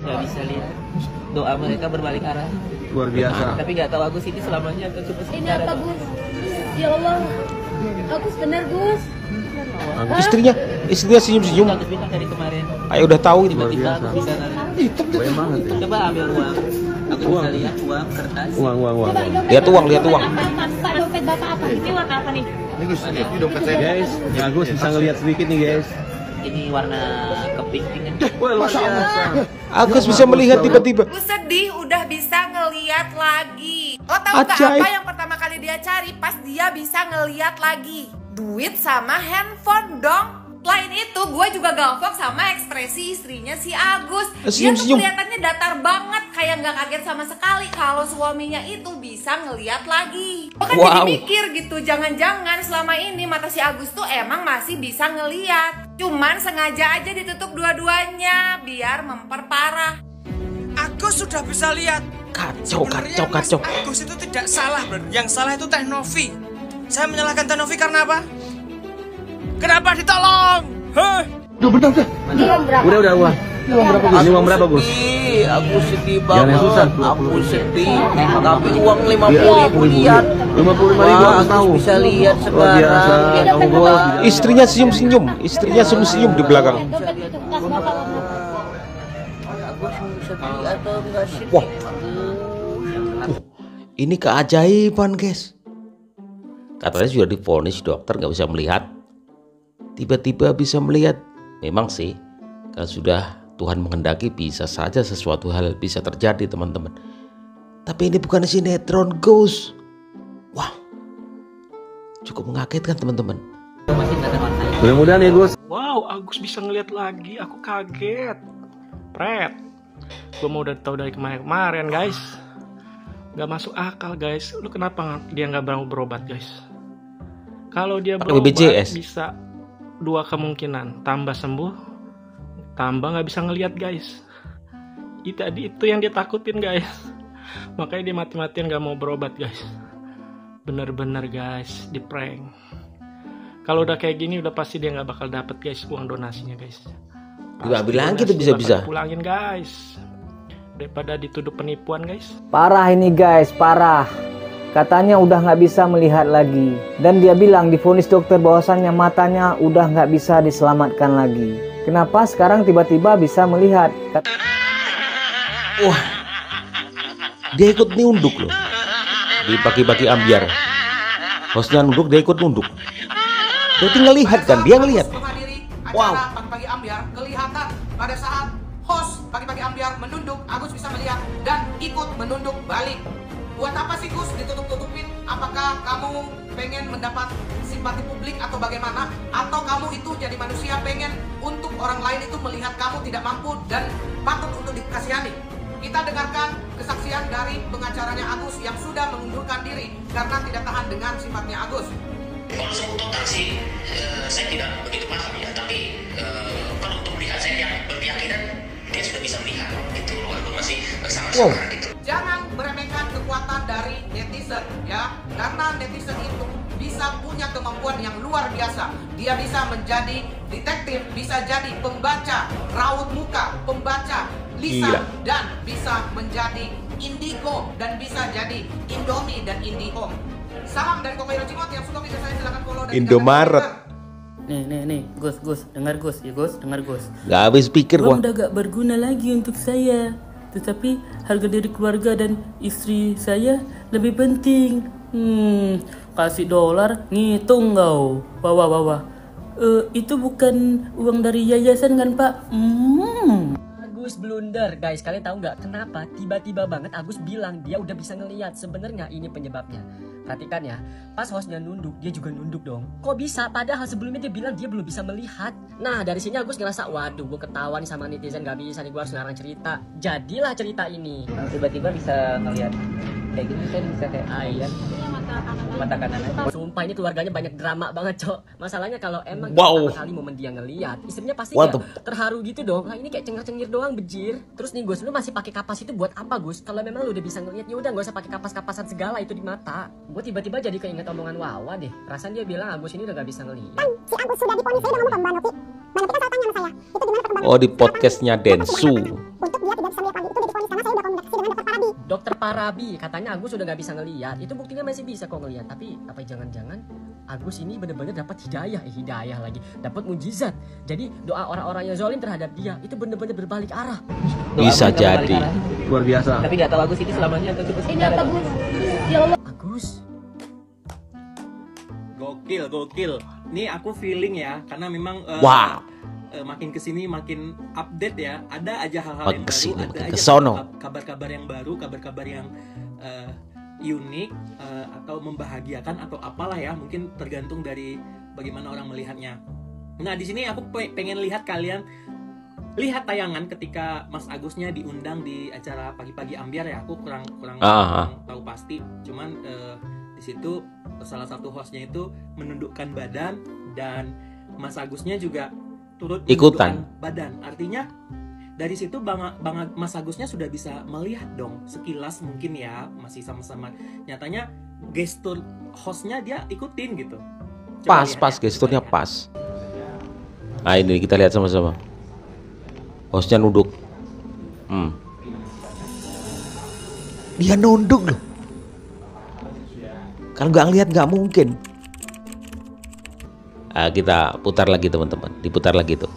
nggak bisa lihat. Doa mereka berbalik arah. Luar biasa. Tapi nggak tahu Agus ini selamanya atau cuma Ini sementara. apa Gus? Ya Allah, Agus benar Gus. Istrinya senyum-senyum. Agus bilang dari kemarin. Ayo udah tahu itu. Tiba-tiba Agus bisa Banyak banget ya. coba ambil uang. Agus bisa lihat uang kertas. Uang. Lihat uang. Pak dompet Bapak apa? Ini warna apa nih? Ini Gus, ini dompet saya guys. Ya Gus bisa ngelihat sedikit nih guys. Ini warna kepink-pinkan. Wah luar biasa. Agus bisa melihat tiba-tiba. Aku sedih udah bisa ngeliat lagi. Lo tau gak Ajaib. apa yang pertama kali dia cari pas dia bisa ngeliat lagi? Duit sama handphone dong. Selain itu gue juga galvok sama ekspresi istrinya si Agus. Dia tuh Senyum-senyum. kelihatannya datar banget, kayak nggak kaget sama sekali kalau suaminya itu bisa ngeliat lagi. Gue kan jadi mikir gitu, jangan-jangan selama ini mata si Agus tuh emang masih bisa ngeliat. Cuman sengaja aja ditutup dua-duanya biar memperparah. Agus sudah bisa lihat. Kacau. Mas Agus itu tidak salah, bro. Yang salah itu Teh Novi. Saya menyalahkan Teh Novi karena apa? Kenapa ditolong? Heh. Udah uang. Ini uang berapa Gus? Aku sedih Jangan yang susah. Aku sedih. Tapi uang 50.000 lihat. 55.000 aku tahu. Bisa lihat Luar biasa. sekarang. Kamu bos. Istrinya senyum-senyum. Istrinya senyum-senyum di belakang. Dompet itu kas Bapak. Aku sedih atau enggak sedih? Wah. Ini keajaiban, guys. Katanya sudah divonis dokter nggak bisa melihat. Tiba-tiba bisa melihat. Memang sih, kan sudah Tuhan menghendaki bisa saja sesuatu hal bisa terjadi, teman-teman. Tapi ini bukan sinetron, Gus. Wah, cukup mengagetkan, teman-teman. Mudah-mudahan ya Gus. Wow, Agus bisa ngeliat lagi. Aku kaget. Pret. Gue mau udah tahu dari kemarin-kemarin, guys. Gak masuk akal, guys. Lu kenapa dia gak mau berobat, guys? Kalau dia Pakai berobat BPJS. bisa dua kemungkinan. Tambah sembuh, tambah gak bisa ngeliat, guys. Itu yang dia takutin, guys. Makanya dia mati-matian gak mau berobat, guys. Bener-bener, guys, di prank. Kalau udah kayak gini udah pasti dia nggak bakal dapet, guys, uang donasinya, guys. Juga bilang gitu bisa-bisa. Pulangin, guys. Daripada dituduh penipuan, guys. Parah ini guys, parah. Katanya udah nggak bisa melihat lagi. Dan dia bilang divonis dokter bahwasannya matanya udah nggak bisa diselamatkan lagi. Kenapa sekarang tiba-tiba bisa melihat? Wah, dia ikut nunduk loh. Di bagi-bagi ambiar. Hostnya nunduk, dia ikut nunduk. Dia tinggal lihat kan, dia ngelihat. Menghadiri acara pagi-pagi ambiar, kelihatan pada saat host pagi-pagi ambiar menunduk, Agus bisa melihat dan ikut menunduk balik. Buat apa sih Gus ditutup-tutupin? Apakah kamu pengen mendapat simpati publik atau bagaimana? Atau kamu itu jadi manusia pengen untuk orang lain itu melihat kamu tidak mampu dan patut untuk dikasihani? Kita dengarkan kesaksian dari pengacaranya Agus yang sudah mengundurkan diri karena tidak tahan dengan sifatnya Agus. Kalau sebut total sih, saya tidak begitu paham ya. Tapi kalau untuk melihat, saya yang berkeyakinan dia sudah bisa melihat gitu, walaupun masih bersama-sama gitu. Jangan meremehkan kekuatan dari netizen ya, karena netizen itu bisa punya kemampuan yang luar biasa. Dia bisa menjadi detektif, bisa jadi pembaca raut muka, pembaca lisan, dan bisa menjadi indigo dan bisa jadi Indomie dan Indihome. Salam dari Kokoiro Cimot, yang suka video saya silakan follow dan Indomaret. Nih, Gus, dengar Gus, ya Gus, dengar Gus. Gak habis pikir gua. Udah gak berguna lagi untuk saya. Tetapi harga diri keluarga dan istri saya lebih penting. Kasih dolar, ngitung kau. Bawa. Itu bukan uang dari yayasan kan Pak? Agus blunder, guys. Kalian tahu nggak kenapa tiba-tiba banget Agus bilang dia udah bisa ngelihat? Sebenarnya ini penyebabnya. Perhatikan ya, pas hostnya nunduk, dia juga nunduk dong. Kok bisa? Padahal sebelumnya dia bilang dia belum bisa melihat. Nah, dari sini Agus ngerasa, waduh, gue ketawa nih sama netizen, gak bisa nih, gue harus ngarang cerita. Jadilah cerita ini. Tiba-tiba bisa ngelihat kayak gitu, saya bisa kayak ayat. Mata kanan aja. Sumpah ini keluarganya banyak drama banget, Cok. Masalahnya kalau emang pertama kali momen dia ngelihat, istrinya pasti kayak terharu gitu dong. Nah, ini kayak cengir-cengir doang, bejir. Terus nih Gus, lu masih pakai kapas itu buat apa, Gus? Kalau memang lu udah bisa ngelihat, ya udah nggak usah pakai kapas-kapasan segala itu di mata. Gue tiba-tiba jadi keinget omongan Wawa deh. Perasaan dia bilang Agus ini udah gak bisa ngelihat. Kan si Agus sudah diponis, saya udah ngomong ke Mbak Novi. Mbak Novi kan selalu tanya sama saya, itu gimana perkembangan? Oh, di podcastnya Densu. Untuk dia tidak bisa melihat lagi. Itu difonis karena saya udah komunikasi dengan dokter Parabi. Dokter Parabi katanya Agus udah nggak bisa ngelihat. Itu buktinya masih bisa kok ngelihat. Tapi apa jangan-jangan Agus ini benar-benar dapat hidayah lagi, dapat mujizat. Jadi doa orang-orang yang zalim terhadap dia itu benar-benar berbalik arah. Bisa jadi. Luar biasa. Tapi nggak tahu Agus ini selamanya atau cuma Ini apa Gus? Ya Allah. Agus. Gokil. Nih aku feeling ya, karena memang makin kesini makin update ya. Ada aja hal-hal yang baru, ada aja kabar-kabar yang baru, kabar-kabar yang unik atau membahagiakan atau apalah ya, mungkin tergantung dari bagaimana orang melihatnya. Nah di sini aku pengen lihat kalian lihat tayangan ketika Mas Agusnya diundang di acara pagi-pagi ambiar ya. Aku kurang tahu pasti, cuman di situ salah satu hostnya itu menundukkan badan dan Mas Agusnya juga turut ikutan badan. Artinya dari situ Mas Agusnya sudah bisa melihat dong sekilas mungkin ya, masih sama-sama. Nyatanya gestur hostnya dia ikutin gitu. Pas gesturnya pas. Nah ini kita lihat sama-sama. Hostnya nunduk. Dia nunduk loh. Kalau nggak ngelihat nggak mungkin. Kita putar lagi teman-teman. Diputar lagi tuh.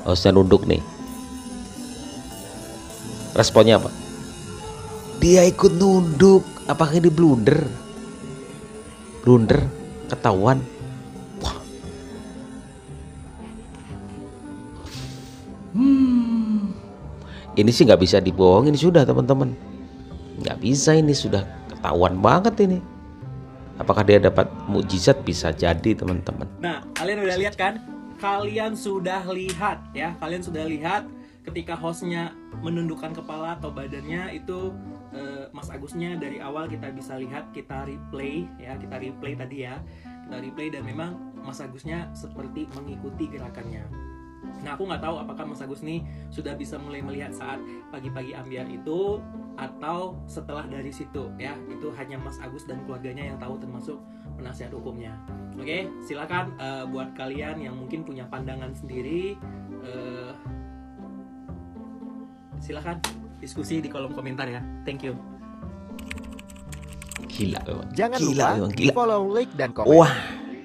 Hostnya nunduk nih. Responnya apa? Dia ikut nunduk. Apakah ini blunder? Blunder? Ketahuan? Wah. Ini sih nggak bisa dibohongin sudah teman-teman. Nggak bisa, ini sudah ketahuan banget ini. Apakah dia dapat mukjizat? Bisa jadi teman-teman. Nah kalian udah lihat kan? Kalian sudah lihat ya? Kalian sudah lihat ketika hostnya menundukkan kepala atau badannya itu Mas Agusnya dari awal kita bisa lihat, kita replay ya, kita replay tadi ya, kita replay dan memang Mas Agusnya seperti mengikuti gerakannya. Nah aku nggak tahu apakah Mas Agus nih sudah bisa mulai melihat saat pagi-pagi ambiar itu atau setelah dari situ ya, itu hanya Mas Agus dan keluarganya yang tahu, termasuk penasihat hukumnya. Oke, silakan buat kalian yang mungkin punya pandangan sendiri, silakan diskusi di kolom komentar ya. Thank you. Gila memang. Jangan gila, lupa memang gila. follow, like, dan komen. Wah.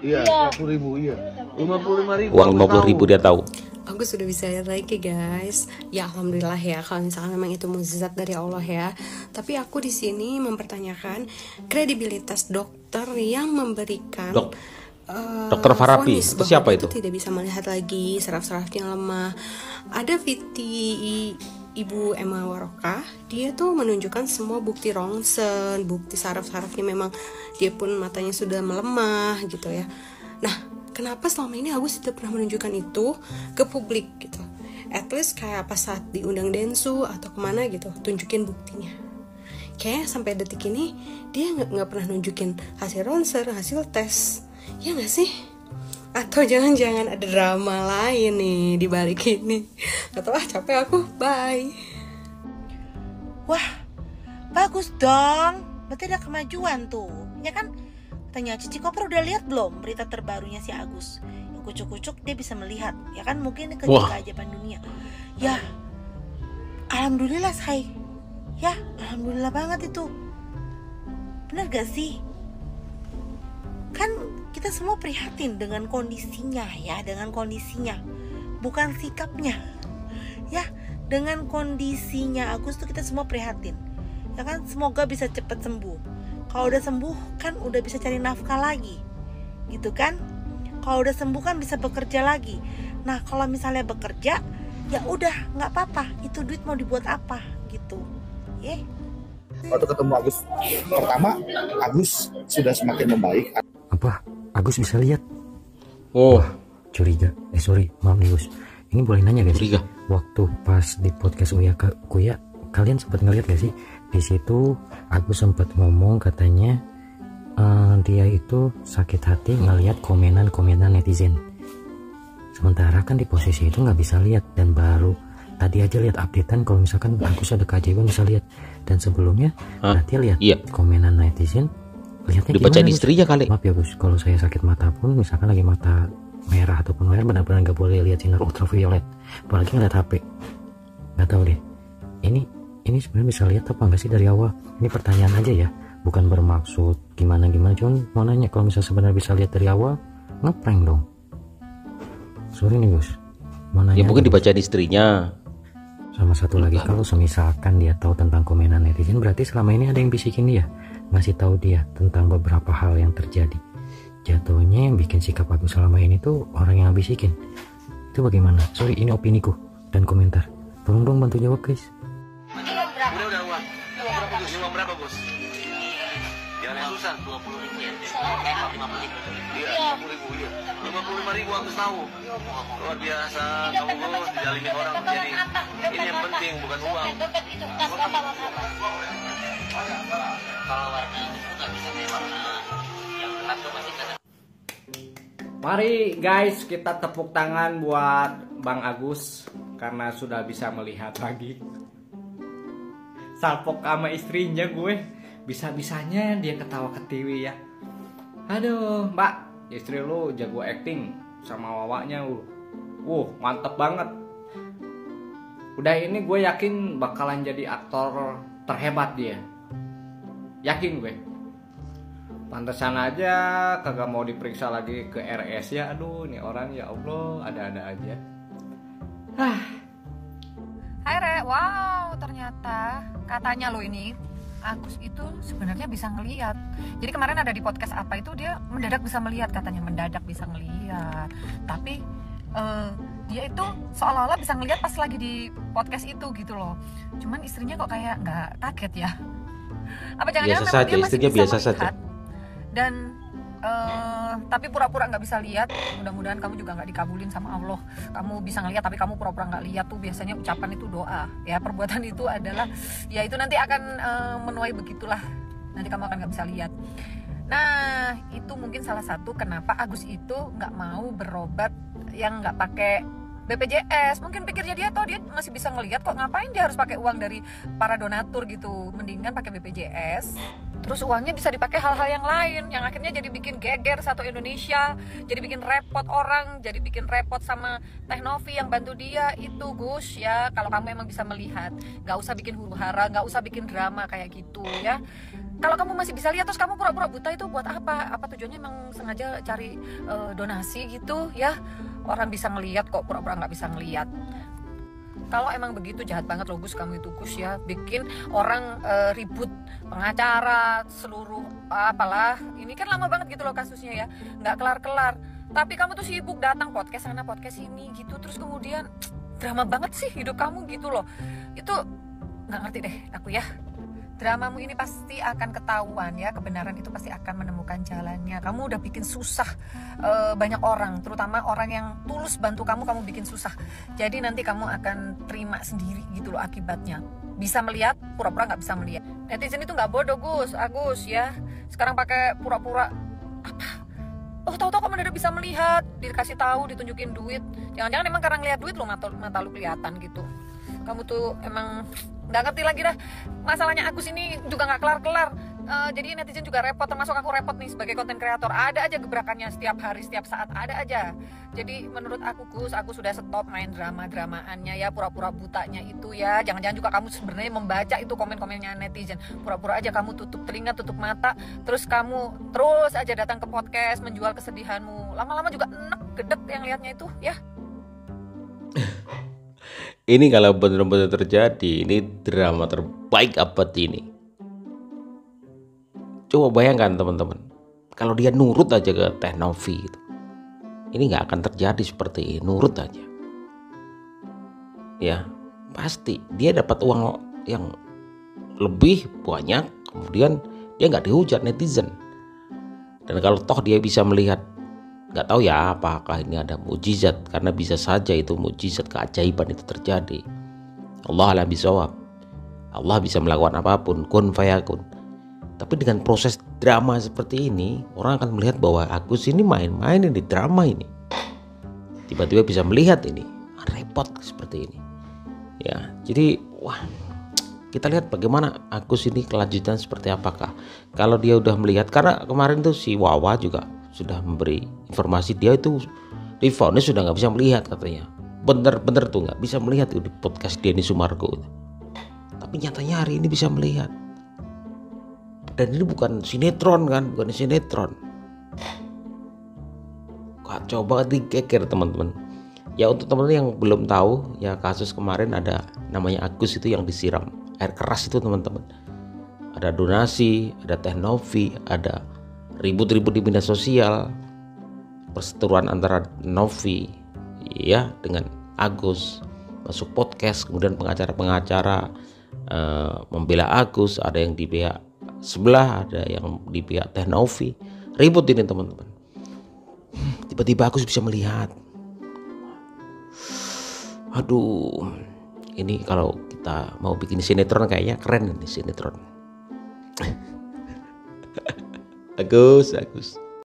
Iya, 50.000 iya. 55.000. Uang 50.000 dia tahu. Aku sudah bisa lihat lagi guys. Ya alhamdulillah ya kalau misalkan memang itu mukjizat dari Allah ya. Tapi aku di sini mempertanyakan kredibilitas dokter yang memberikan Dokter Farabi itu siapa itu? Tidak bisa melihat lagi, saraf-sarafnya lemah. Ada VT Ibu Emma Warokah, dia tuh menunjukkan semua bukti rongsen, bukti saraf-sarafnya memang dia pun matanya sudah melemah gitu ya. Nah, kenapa selama ini Agus tidak pernah menunjukkan itu ke publik gitu? At least kayak pas saat diundang Densu atau kemana gitu, tunjukin buktinya. Kayak sampai detik ini dia nggak pernah nunjukin hasil ronsen, hasil tes, ya nggak sih? Atau jangan-jangan ada drama lain nih di balik ini. Atau capek aku, bye. Wah, bagus dong. Berarti ada kemajuan tuh. Ya kan? Tanya Cici Koper udah lihat belum berita terbarunya si Agus? Yang kucuk-kucuk dia bisa melihat. Ya kan mungkin keajaiban dunia. Ya, alhamdulillah say. Ya, alhamdulillah banget itu. Bener gak sih? Kan kita semua prihatin dengan kondisinya ya, dengan kondisinya, bukan sikapnya ya, dengan kondisinya Agus tuh kita semua prihatin ya kan. Semoga bisa cepat sembuh. Kalau udah sembuh kan udah bisa cari nafkah lagi gitu kan. Kalau udah sembuh kan bisa bekerja lagi. Nah kalau misalnya bekerja ya udah nggak apa-apa, itu duit mau dibuat apa gitu ya. Waktu ketemu Agus pertama, Agus sudah semakin membaik. Apa? Agus bisa lihat? Oh, curiga. Sorry, maaf nih Gus. Ini boleh nanya gak sih? Curiga. Waktu pas di podcast Kuya, kalian sempat ngeliat gak sih? Di situ Agus sempat ngomong katanya dia itu sakit hati ngelihat komenan netizen. Sementara kan di posisi itu nggak bisa lihat, dan baru tadi aja lihat updatean kalau misalkan Agus ada keajaiban bisa lihat. Dan sebelumnya berarti lihat komenan netizen. Lihatnya dibacain gimana, istrinya kali. Maaf ya Gus, kalau saya sakit mata pun misalkan lagi mata merah ataupun merah, benar-benar nggak boleh lihat sinar ultraviolet, apalagi ngeliat HP. Nggak tahu deh, ini sebenarnya bisa lihat apa enggak sih dari awal? Ini pertanyaan aja ya, bukan bermaksud gimana, cuman mau nanya kalau misalnya sebenarnya bisa lihat dari awal, ngeprank dong. Sorry nih Gus, mau nanya. Ya mungkin dibacain istrinya. Sama satu lagi, kalau semisalkan dia tahu tentang komenan netizen, berarti selama ini ada yang bisikin dia, ngasih tahu dia tentang beberapa hal yang terjadi. Jatuhnya yang bikin sikap Agus selama ini tuh orang yang bisikin. Itu bagaimana? Sorry, ini opiniku dan komentar. Tolong dong bantu jawab guys. Udah uang. Uang berapa bos? Jangan yang susah. 20.000 ya. 50.000. Iya 50.000 ya. 55.000 Agus tahu. Luar biasa kamu bos, dijalinin orang jadi. Ini yang penting bukan uang. Kalau warna itu nggak bisa kayak warna yang gelap tuh pasti kadang. Mari guys, kita tepuk tangan buat Bang Agus karena sudah bisa melihat lagi. Salpok sama istrinya gue, bisa-bisanya dia ketawa ke TV ya. Aduh mbak, istri lu jago acting sama wawaknya lu. Mantep banget. Udah ini gue yakin bakalan jadi aktor terhebat dia. Yakin gue. Pantesan aja kagak mau diperiksa lagi ke RS ya. Aduh ini orang ya Allah ada-ada aja. Hai Re, wow ternyata katanya lo ini Agus itu sebenarnya bisa ngelihat. Jadi kemarin ada di podcast apa itu dia mendadak bisa melihat, katanya mendadak bisa ngelihat. Tapi dia itu seolah-olah bisa ngelihat pas lagi di podcast itu gitu loh. Cuman istrinya kok kayak nggak kaget ya? Apa jangan-jangan memang dia masih bisa biasa melihat? saja. Dan tapi pura-pura nggak bisa lihat. Mudah-mudahan kamu juga nggak dikabulin sama Allah. Kamu bisa ngelihat tapi kamu pura-pura nggak lihat tuh biasanya ucapan itu doa ya, perbuatan itu adalah ya itu nanti akan menuai begitulah, nanti kamu akan nggak bisa lihat. Nah itu mungkin salah satu kenapa Agus itu nggak mau berobat yang nggak pakai BPJS. Mungkin pikirnya dia dia masih bisa ngelihat kok, ngapain dia harus pakai uang dari para donatur gitu, mendingan pakai BPJS. Terus uangnya bisa dipakai hal-hal yang lain yang akhirnya jadi bikin geger satu Indonesia, jadi bikin repot orang, jadi bikin repot sama Teh Novi yang bantu dia itu Gus ya. Kalau kamu emang bisa melihat, nggak usah bikin huru-hara, nggak usah bikin drama kayak gitu ya. Kalau kamu masih bisa lihat terus kamu pura-pura buta itu buat apa? Apa tujuannya emang sengaja cari donasi gitu ya? Orang bisa ngelihat kok pura-pura nggak bisa ngelihat. Kalau emang begitu jahat banget loh Gus, kamu itu Gus ya, bikin orang ribut, pengacara, seluruh apalah. Ini kan lama banget gitu loh kasusnya ya, nggak kelar-kelar. Tapi kamu tuh sibuk datang podcast sana podcast sini gitu, terus kemudian drama banget sih hidup kamu gitu loh. Itu nggak ngerti deh aku ya. Dramamu ini pasti akan ketahuan ya, kebenaran itu pasti akan menemukan jalannya. Kamu udah bikin susah banyak orang, terutama orang yang tulus bantu kamu bikin susah. Jadi nanti kamu akan terima sendiri gitu loh akibatnya. Bisa melihat, pura-pura nggak bisa melihat. Netizen itu nggak bodoh Gus, Agus ya. Sekarang pakai pura-pura apa? Oh tahu-tahu kamu udah bisa melihat, dikasih tahu, ditunjukin duit. Jangan-jangan emang karena ngeliat duit lo mata lu kelihatan gitu. Kamu tuh emang nggak ngerti lagi dah. Masalahnya Agus ini juga nggak kelar-kelar. Jadi netizen juga repot, termasuk aku repot nih sebagai konten kreator. Ada aja gebrakannya setiap hari, setiap saat ada aja. Jadi menurut aku Gus, aku sudah stop main drama-dramaannya ya, pura-pura butanya itu ya. Jangan-jangan juga kamu sebenarnya membaca itu komen-komennya netizen. Pura-pura aja kamu tutup telinga, tutup mata, terus kamu terus aja datang ke podcast menjual kesedihanmu. Lama-lama juga enek gedek yang liatnya itu ya. Ini kalau benar-benar terjadi, ini drama terbaik abad ini. Coba bayangkan teman-teman, kalau dia nurut aja ke Teh Novi itu, ini nggak akan terjadi seperti ini. Nurut aja, ya pasti dia dapat uang yang lebih banyak. Kemudian dia nggak dihujat netizen. Dan kalau toh dia bisa melihat, nggak tahu ya apakah ini ada mukjizat, karena bisa saja itu mukjizat, keajaiban itu terjadi. Allah a'lam bishawab. Allah bisa melakukan apapun, kun fayakun. Tapi dengan proses drama seperti ini, orang akan melihat bahwa Agus ini main-main di drama ini. Tiba-tiba bisa melihat ini, repot seperti ini. Ya, jadi wah, kita lihat bagaimana Agus ini kelanjutan seperti apakah. Kalau dia udah melihat, karena kemarin tuh si Wawa juga sudah memberi informasi dia itu divonis sudah nggak bisa melihat katanya. Bener-bener tuh nggak bisa melihat tuh di podcast Denny Sumargo. tapi nyatanya hari ini bisa melihat. Dan ini bukan sinetron kan, bukan sinetron. Kacau banget, digeger teman-teman. Ya untuk teman-teman yang belum tahu, ya kasus kemarin ada namanya Agus itu yang disiram air keras itu teman-teman. Ada donasi, ada Teh Novi, ada ribut-ribut di media sosial, perseteruan antara Novi ya dengan Agus, masuk podcast, kemudian pengacara-pengacara membela Agus, ada yang di pihak sebelah, ada yang di pihak Teh Novi, ribut ini teman-teman. Tiba-tiba Agus bisa melihat. Aduh, ini kalau kita mau bikin sinetron kayaknya keren ini sinetron. Agus.